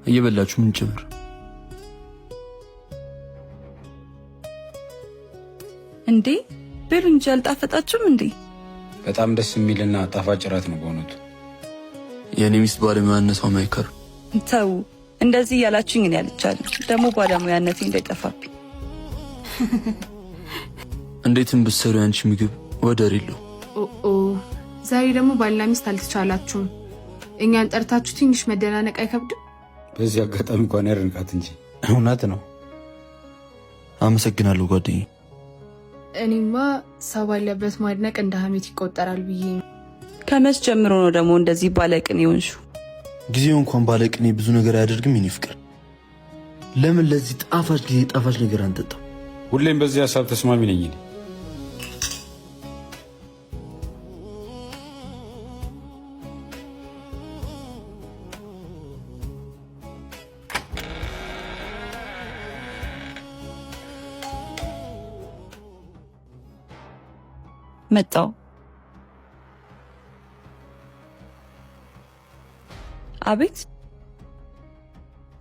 እየበላችሁ ምን ጭምር እንዴ? ብሉ እንጂ አልጣፈጣችሁም እንዴ? በጣም ደስ የሚልና ጣፋጭ እራት ነው በእውነቱ። የኔ ሚስት ባለሙያነቷ ማይከር ተው እንደዚህ ያላችሁኝ እኔ አልቻለሁ። ደግሞ ባለሙያነቴ እንዳይጠፋብኝ። እንዴትም ብትሰሩ ያንቺ ምግብ ወደር የለው። ዛሬ ደግሞ ባልና ሚስት አልተቻላችሁም። እኛን ጠርታችሁ ትንሽ መደናነቅ አይከብድም? በዚህ አጋጣሚ እንኳን ያርንቃት እንጂ እውነት ነው። አመሰግናለሁ ጓደኛዬ። እኔማ ሰው ባለበት ማድነቅ እንደ ሀሜት ይቆጠራል ብዬ ነው። ከመች ጀምሮ ነው ደግሞ እንደዚህ ባለቅኔ ሆንሹ? ጊዜው እንኳን ባለቅኔ ብዙ ነገር አያደርግም። የኔ ፍቅር ለምን ለዚህ ጣፋጭ ጊዜ ጣፋጭ ነገር አንጠጣም? ሁሌም በዚህ ሀሳብ ተስማሚ ነኝ እኔ። መጣው። አቤት።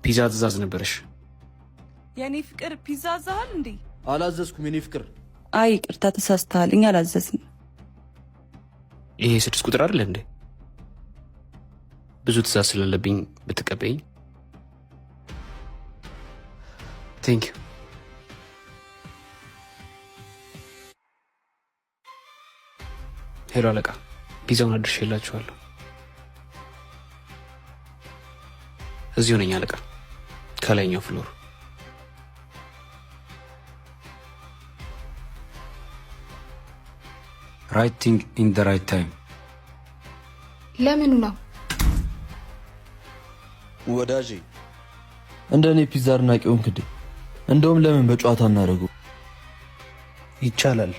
ፒዛ ትእዛዝ ነበረሽ? የኔ ፍቅር ፒዛ አዛሃል እንዴ? አላዘዝኩም የኔ ፍቅር። አይ ይቅርታ ተሳስተሃል። እኛ አላዘዝንም። ይሄ 6 ቁጥር አይደል እንዴ? ብዙ ትእዛዝ ስለሌለብኝ ብትቀበይኝ። ቴንክ ዩ። ሄሎ አለቃ፣ ፒዛውን አድርሼላችኋለሁ። እዚሁ ነኝ አለቃ፣ ከላይኛው ፍሎር። ራይት ቲንግ ኢን ዘ ራይት ታይም። ለምኑ ነው ወዳጄ? እንደኔ ፒዛ አድናቂ ሆንክ እንዴ? እንደውም ለምን በጨዋታ እናደርገው? ይቻላል።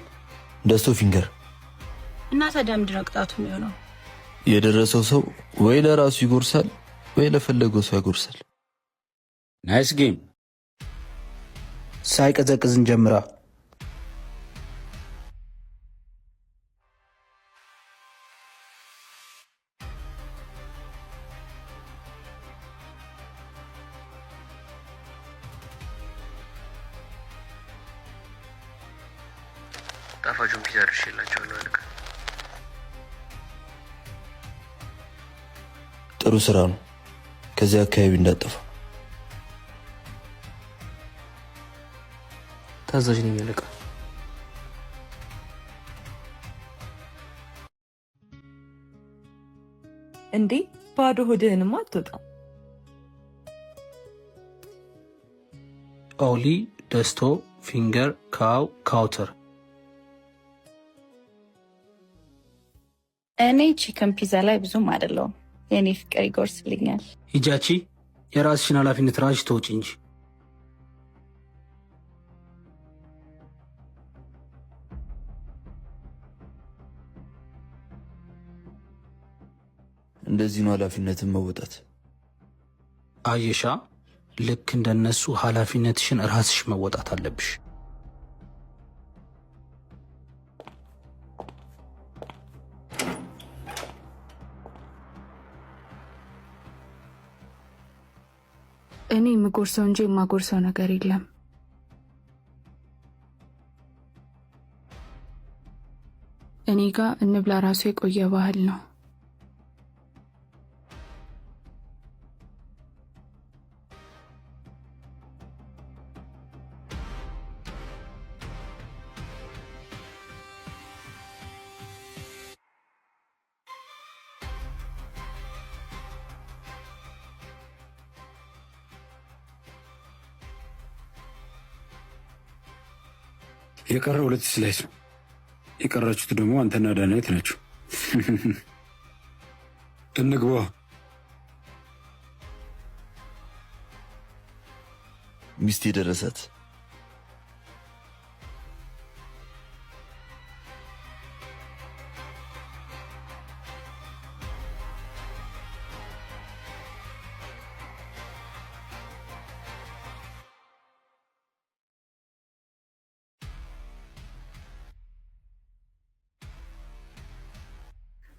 ደስቶ ፊንገር እና ታዲያ ምንድን ነው ቅጣቱ የሚሆነው? የደረሰው ሰው ወይ ለራሱ ይጎርሳል ወይ ለፈለገው ሰው ያጎርሳል። ናይስ ጌም። ሳይቀዘቅዝ እንጀምራ። ጣፋጩን ፒዛ አድርሼላችኋለሁ አለቃ። ጥሩ ስራ ነው። ከዚህ አካባቢ እንዳጠፋ። ታዛዥ ነኝ አለቃ። እንዴ ባዶ ሆድህንማ አትወጣም። ኦሊ፣ ደስቶ፣ ፊንገር፣ ካው፣ ካውተር። እኔ ቺከን ፒዛ ላይ ብዙም አይደለሁም። የኔ ፍቅር ይጎርስልኛል። ሂጃቺ፣ የራስሽን ኃላፊነት ራስሽ ተወጪ እንጂ። እንደዚህ ነው ኃላፊነትን መወጣት። አየሻ፣ ልክ እንደነሱ ኃላፊነትሽን ራስሽ መወጣት አለብሽ። እኔ የምጎርሰው እንጂ የማጎርሰው ነገር የለም። እኔ ጋር እንብላ ራሱ የቆየ ባህል ነው። የቀረ 2 ስላይስ ነው። የቀራችሁት ደግሞ አንተና ዳናይት ናቸው። እንግባ። ሚስቴ ደረሰት።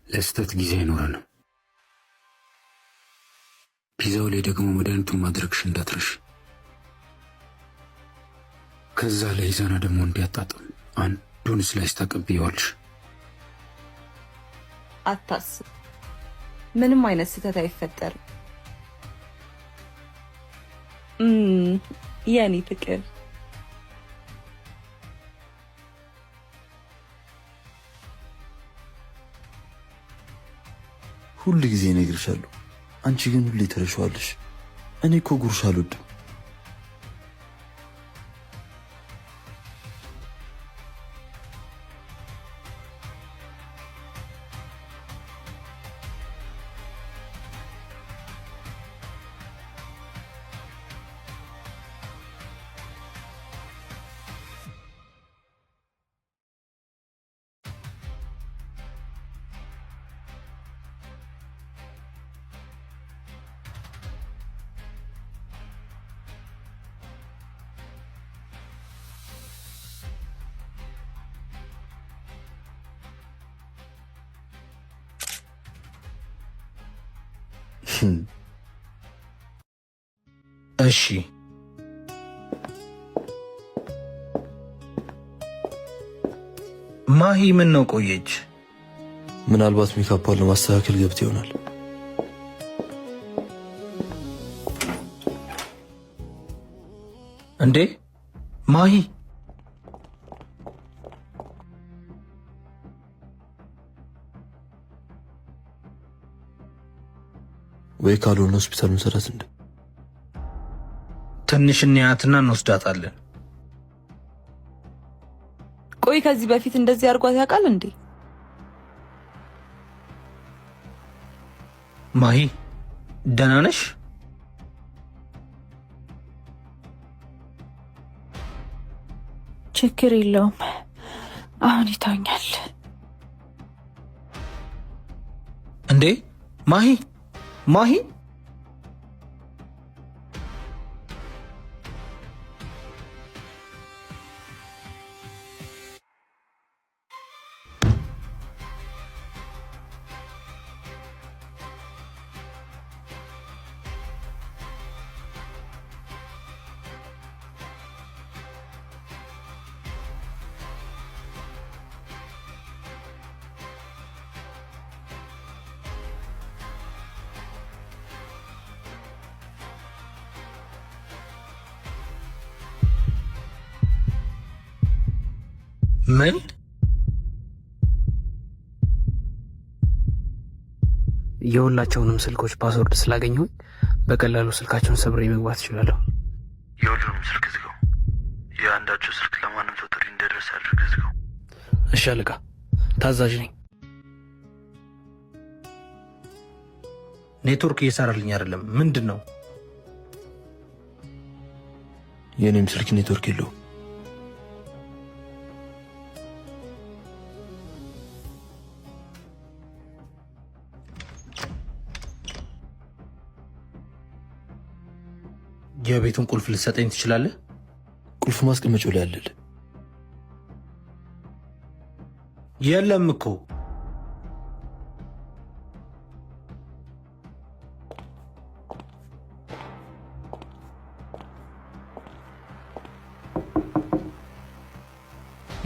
ለስተት ጊዜ አይኖረንም። ፒዛው ላይ ደግሞ መድኃኒቱን ማድረግሽ እንዳትረሽ። ከዛ ላይ ዛና ደግሞ እንዲያጣጥም አንዱን ስላይስ ታቀብየዋለሽ። አታስብ፣ ምንም አይነት ስህተት አይፈጠርም። የኔ ፍቅር ሁሉ ጊዜ እነግርሻለሁ፣ አንቺ ግን ሁሌ ተረሻዋለሽ። እኔ እኮ ጉርሻ አልወድም። እሺ ማሂ ምን ነው ቆየች? ምናልባት ሜካፓን ለማስተካከል ገብት ይሆናል። እንዴ ማሂ ወይ ካልሆነ ሆስፒታል መሰረት እንደ ትንሽ እንያትና እንወስዳታለን። ቆይ ከዚህ በፊት እንደዚህ አድርጓት ያውቃል እንዴ? ማሂ ደህና ነሽ? ችግር የለውም፣ አሁን ይተኛል። እንዴ ማሂ ማሂ ምን? የሁላቸውንም ስልኮች ፓስወርድ ስላገኘሁኝ በቀላሉ ስልካቸውን ሰብሬ መግባት እችላለሁ። የሁሉንም ስልክ ዝጋው። የአንዳቸው ስልክ ለማንም ሰው ጥሪ እንደደረሰ አድርገህ ዝጋው። እሺ አለቃ፣ ታዛዥ ነኝ። ኔትወርክ እየሰራልኝ አይደለም። ምንድን ነው? የኔም ስልክ ኔትወርክ የለውም። የቤቱን ቁልፍ ልትሰጠኝ ትችላለህ? ቁልፍ ማስቀመጫው ላይ አለል። የለም እኮ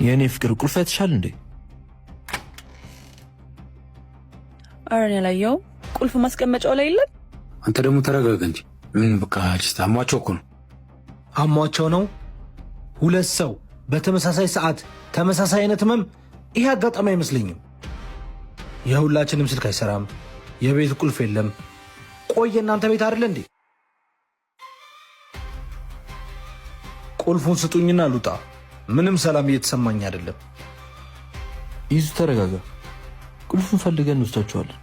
የኔ ፍቅር ቁልፍ አይተሻል እንዴ? ኧረ እኔ አላየሁም። ቁልፍ ማስቀመጫው ላይ የለም። አንተ ደግሞ ተረጋጋ እንጂ። ምን በቃ ጅስት አሟቸው እኮ ነው። አሟቸው ነው። ሁለት ሰው በተመሳሳይ ሰዓት ተመሳሳይ አይነት ህመም። ይሄ አጋጣሚ አይመስለኝም። የሁላችንም ስልክ አይሰራም። የቤት ቁልፍ የለም። ቆይ እናንተ ቤት አይደለ እንዴ? ቁልፉን ስጡኝና ልውጣ። ምንም ሰላም እየተሰማኝ አይደለም። ይዙ ተረጋጋ። ቁልፉን ፈልገን እንወስዳቸዋለን።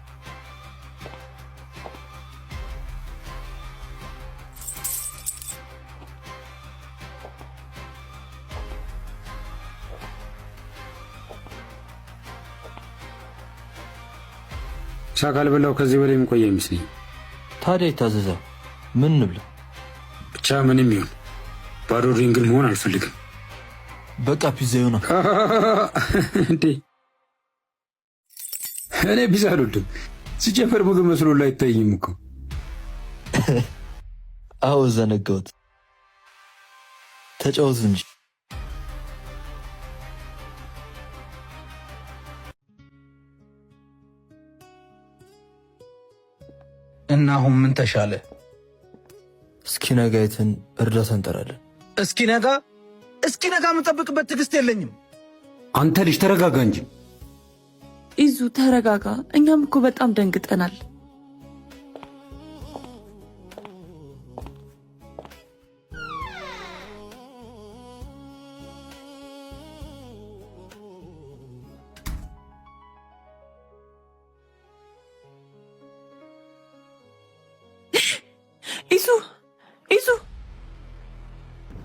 ሻ ካልበላው ከዚህ በላይ የሚቆይ አይመስለኝ። ታዲያ ይታዘዛ። ምን እንብላ? ብቻ ምንም ይሁን ባዶ ድንግል መሆን አልፈልግም። በቃ ፒዛ ይሆናል እንዴ? እኔ ፒዛ አልወድም። ሲጀመር ምግብ መስሎ ላይ አይታይም እኮ። አዎ ዘነጋሁት። ተጫወቱ እንጂ። እና አሁን ምን ተሻለ? እስኪ ነጋ አይተን እርዳታ እንጠራለን። እስኪ ነጋ የምጠብቅበት ትዕግስት የለኝም። አንተ ልጅ ተረጋጋ እንጂ። ኢዙ ተረጋጋ። እኛም እኮ በጣም ደንግጠናል።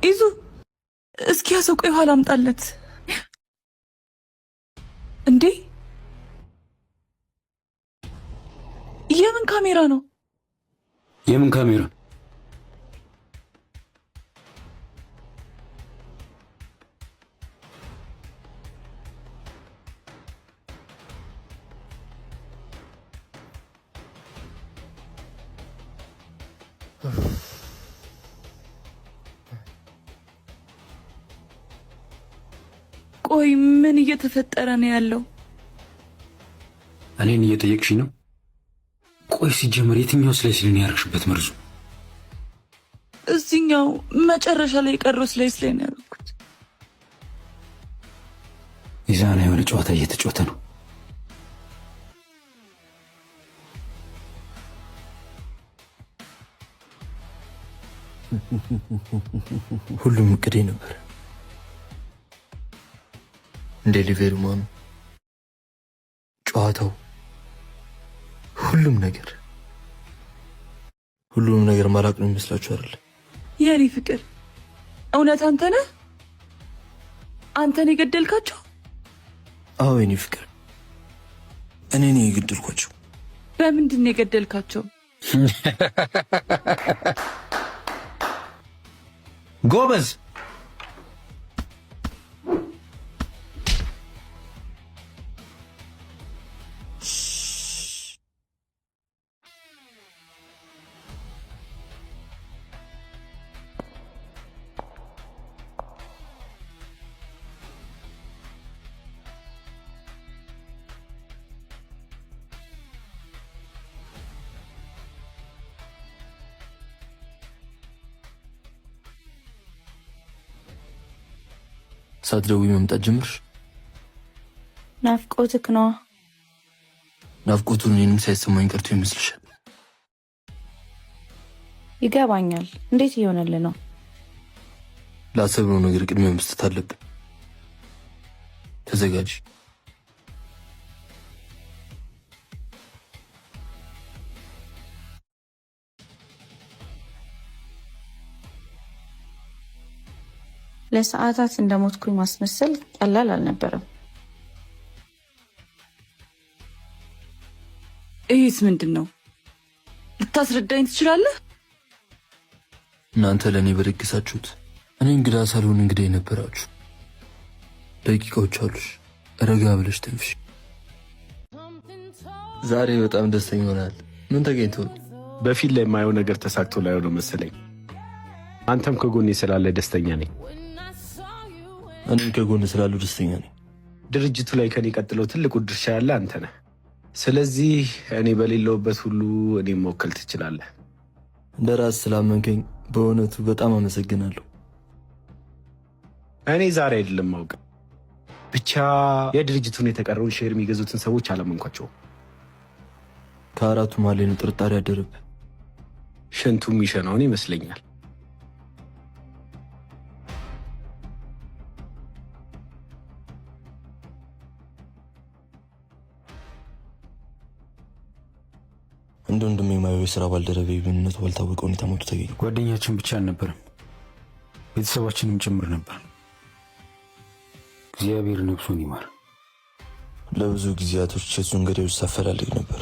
ኢዙ እስኪ ያሰው ቆይ ኋላ አምጣለት እንዴ! የምን ካሜራ ነው? የምን ካሜራ? ቆይ ምን እየተፈጠረ ነው ያለው? እኔን እየጠየቅሽኝ ነው? ቆይ ሲጀመር የትኛው ስላይስልን ያደረግሽበት መርዙ? እዚህኛው መጨረሻ ላይ የቀረው ስላይስ ላይ ነው ያደረኩት። ኢዛና የሆነ ጨዋታ እየተጫወተ ነው። ሁሉም እቅዴ ነበር። ዴሊቨሪ ማኑ፣ ጨዋታው፣ ሁሉም ነገር ማላቅ ነው የሚመስላችሁ አይደል? የኔ ፍቅር እውነት አንተ ነህ? አንተ ነህ የገደልካቸው? አዎ የኔ ፍቅር እኔ ነኝ የገደልኳቸው። በምንድን ነው የገደልካቸው? ጎበዝ። ሳትደውይ መምጣት ጀምርሽ? ናፍቆትክ ነዋ። ናፍቆቱን እኔንም ሳይሰማኝ ቀርቶ ይመስልሻል? ይገባኛል። እንዴት እየሆነልህ ነው? ላሰብነው ነገር ቅድሚያ መስጠት አለብን። ተዘጋጂ። ለሰዓታት እንደሞትኩኝ ማስመሰል ቀላል አልነበረም። ይህስ ምንድን ነው? ልታስረዳኝ ትችላለህ? እናንተ ለእኔ በደግሳችሁት እኔ እንግዳ ሳልሆን እንግዳ የነበራችሁ ደቂቃዎች አሉሽ። ረጋ ብለሽ ተንፍሽ። ዛሬ በጣም ደስተኛ ሆናል። ምን ተገኝቶ ነው? በፊት ላይ የማየው ነገር ተሳክቶ ላይ ሆነው መሰለኝ። አንተም ከጎኔ ስላለ ደስተኛ ነኝ። እኔም ከጎን ስላሉ ደስተኛ ነኝ። ድርጅቱ ላይ ከኔ ቀጥለው ትልቁ ድርሻ ያለ አንተ ነህ። ስለዚህ እኔ በሌለውበት ሁሉ እኔም መወከል ትችላለህ። እንደ ራስ ስላመንከኝ በእውነቱ በጣም አመሰግናለሁ። እኔ ዛሬ አይደለም ማውቅ፣ ብቻ የድርጅቱን የተቀረውን ሼር የሚገዙትን ሰዎች አላመንኳቸውም። ከአራቱ መሀል ነው ጥርጣሬ ያደረብህ። ሽንቱ የሚሸናውን ይመስለኛል። እንደ ወንድሜ የማየው የስራ ባልደረቤ ብንነቱ ባልታወቀ ሁኔታ ሞቱ ተገኘ። ጓደኛችን ብቻ አልነበረም፣ ቤተሰባችንም ጭምር ነበር። እግዚአብሔር ነፍሱን ይማር። ለብዙ ጊዜያቶች የሱን ገዳዮች ሳፈላልግ ነበር።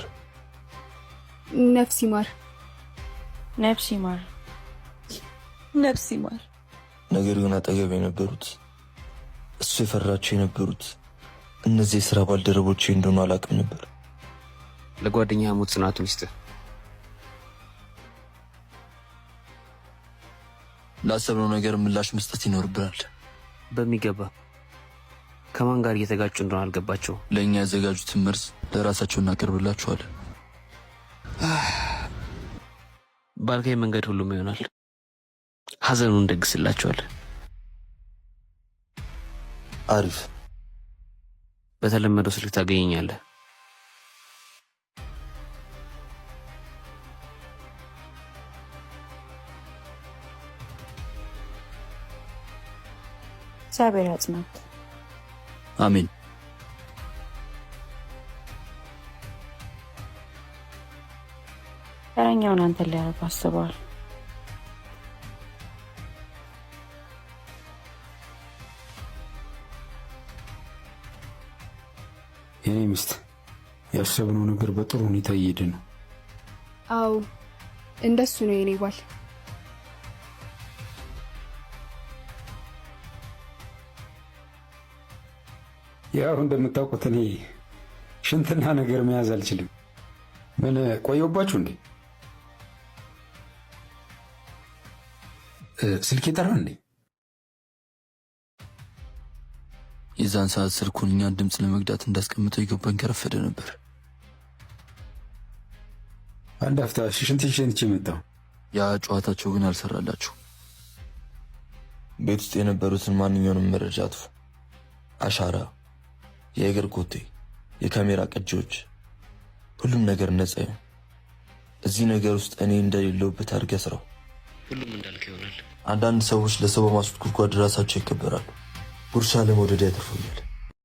ነፍስ ይማር። ነፍስ ይማር። ነፍስ ይማር። ነገር ግን አጠገብ የነበሩት እሱ የፈራቸው የነበሩት እነዚህ የስራ ባልደረቦቼ እንደሆኑ አላውቅም ነበር። ለጓደኛ ሞት ጽናቱን ይስጥህ። ላሰብነው ነገር ምላሽ መስጠት ይኖርብናል። በሚገባ ከማን ጋር እየተጋጩ እንደሆነ አልገባቸው። ለእኛ ያዘጋጁትን መርዝ ለራሳቸው እናቀርብላችኋለን። ባልካይ መንገድ ሁሉም ይሆናል። ሀዘኑን እንደግስላቸዋለን። አሪፍ። በተለመደው ስልክ ታገኘኛለህ። እግዚአብሔር ያጽናት። አሜን። ተረኛውን አንተ ሊያደርጉ አስበዋል። የኔ ሚስት ያሰብነው ነገር በጥሩ ሁኔታ እየሄደ ነው። አዎ እንደሱ ነው የኔ ባል። ያው እንደምታውቁት እኔ ሽንትና ነገር መያዝ አልችልም። ምን ቆየሁባችሁ እንዴ? ስልክ ጠራ እንዴ? የዛን ሰዓት ስልኩን እኛን ድምፅ ለመግዳት እንዳስቀምጠው የገባኝ ከረፈደ ነበር። አንድ አፍታ ሽንት ሸንቼ መጣሁ። ያ ጨዋታቸው ግን አልሰራላችሁ። ቤት ውስጥ የነበሩትን ማንኛውንም መረጃ አጥፉ። አሻራ፣ የእግር ኮቴ፣ የካሜራ ቅጂዎች፣ ሁሉም ነገር ነፃ ይሁን። እዚህ ነገር ውስጥ እኔ እንደሌለውበት አድርገህ ስራው። ሁሉም እንዳልክ ይሆናል። አንዳንድ ሰዎች ለሰው በማስወጥ ጉድጓድ ራሳቸው ይከበራሉ። ጉርሻ ለመውደድ ያተርፉኛል።